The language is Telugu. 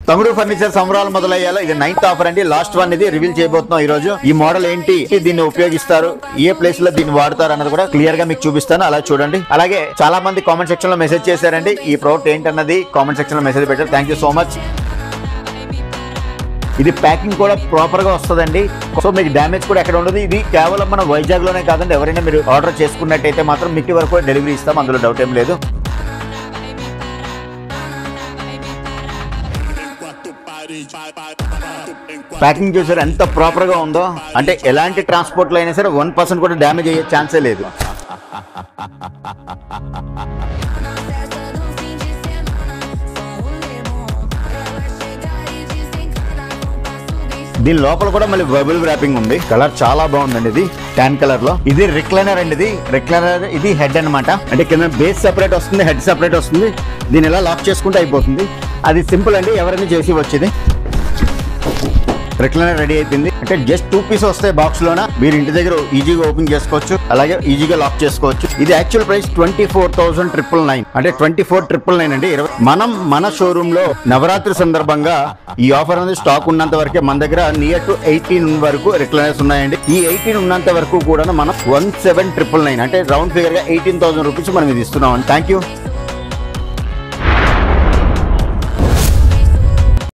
తమిళ ఫర్నిచర్ సంబరాలు మొదలయ్యాలో ఇది 9th ఆఫర్ అండి. లాస్ట్ వన్ ఇది రివీల్ చేయబోతున్నాం ఈ రోజు. ఈ మోడల్ ఏంటి, దీన్ని ఉపయోగిస్తారు, ఏ ప్లేస్ లో దీన్ని వాడతారు అన్నది కూడా క్లియర్ గా మీకు చూపిస్తాను. అలా చూడండి. అలాగే చాలా మంది కామెంట్ సెక్షన్ లో మెసేజ్ చేశారండి, ఈ ప్రోడక్ట్ ఏంటన్నది కామెంట్ సెక్షన్ లో మెసేజ్ పెట్టారు. Thank you so much. ఇది ప్యాకింగ్ కూడా ప్రాపర్ గా వస్తుందండి. సో మీకు డ్యామేజ్ కూడా ఎక్కడ ఉండదు. ఇది కేవలం మన వైజాగ్ లోనే కాదండి, ఎవరైనా మీరు ఆర్డర్ చేసుకున్నట్టయితే మాత్రం మీకు వరకు డెలివరీ ఇస్తాం, అందులో డౌట్ ఏం లేదు. ప్యాకింగ్ చూసారు ఎంత ప్రాపర్ గా ఉందో, అంటే ఎలాంటి ట్రాన్స్పోర్ట్ లో అయినా సరే 1% కూడా డ్యామేజ్ అయ్యే ఛాన్సే లేదు. దీని లోపల కూడా మళ్ళీ బబుల్ ర్యాపింగ్ ఉంది. కలర్ చాలా బాగుందండి. ఇది ట్యాన్ కలర్ లో. ఇది రిక్లైనర్ అండి. ఇది రిక్లైనర్, ఇది హెడ్ అన్నమాట. అంటే కింద బేస్ సెపరేట్ వస్తుంది, హెడ్ సెపరేట్ వస్తుంది. దీని ఎలా లాక్ చేసుకుంటే అయిపోతుంది. అది సింపుల్ అండి, ఎవరైనా చేసి వచ్చేది. రిక్లైనర్ రెడీ అయిపోయింది. అంటే జస్ట్ 2 పీస్ వస్తాయి బాక్స్ లోన. మీరు ఇంటి దగ్గర ఈజీగా ఓపెన్ చేసుకోవచ్చు, అలాగే ఈజీగా లాక్ చేసుకోవచ్చు. ఇది యాక్చువల్ ప్రైస్ 24,999, అంటే 24,999 అండి. మనం మన షోరూమ్ లో నవరాత్రి సందర్భంగా ఈ ఆఫర్ అనేది స్టాక్ ఉన్నంత వరకే మన దగ్గర నియర్ టు 18 వరకు రిక్లైనర్స్ ఉన్నాయండి. ఈ 18 ఉన్నంత వరకు కూడా మనం 17,999, అంటే రౌండ్ ఫిగర్ గా 18,000 రూపీస్ మనం ఇది ఇస్తున్నాం. Thank you.